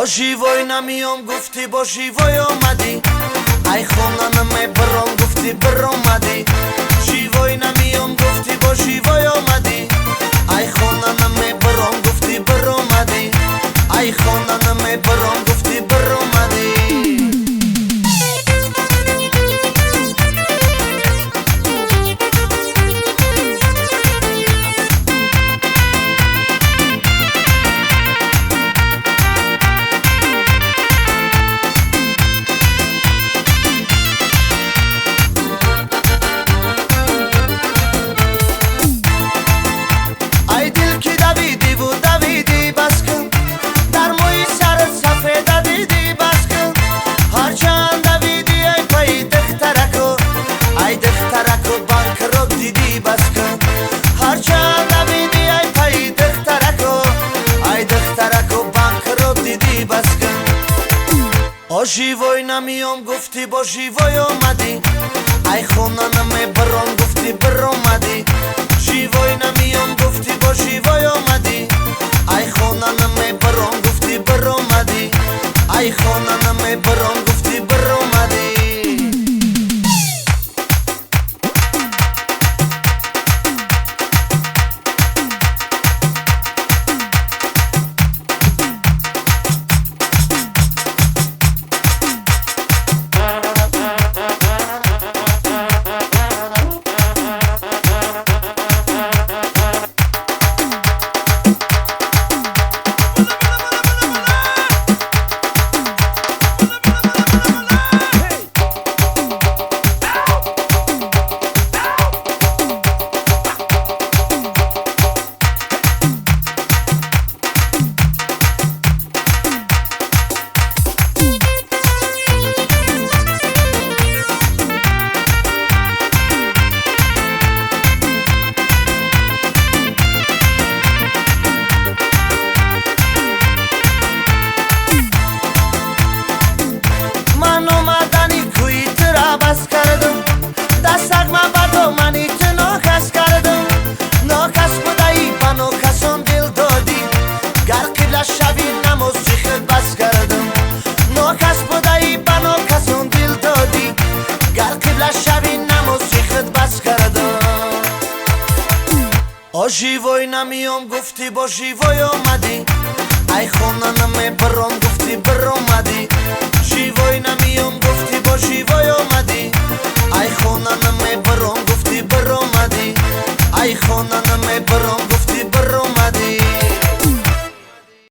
ژیوای نمیام گفتی با ژیوای آمدی ای خونانم برام گفتی بر آمدی ژیوای نمیام گفتی با ژیوای آمدی ای خونانم برام گفتی بر آمدی ای خونانم برام گفتی بر آمدی ژیوای نمیام گفتی با ژیوای آمدی ای خونانم برام گفتی بر آمدی ژیوای نمیام گفتی با ژیوای آمدی ای خونانم برام گفتی بر آمدی ای خونانم برام گفتی بر آمدی ژیوای نمیام گفتی با ژیوای آمدی ای خونانم برام گفتی بر آمدی ژیوای نمیام گفتی با ژیوای آمدی ای خونانم برام گفتی بر آمدی ای خونانم برام گفتی بر آمدی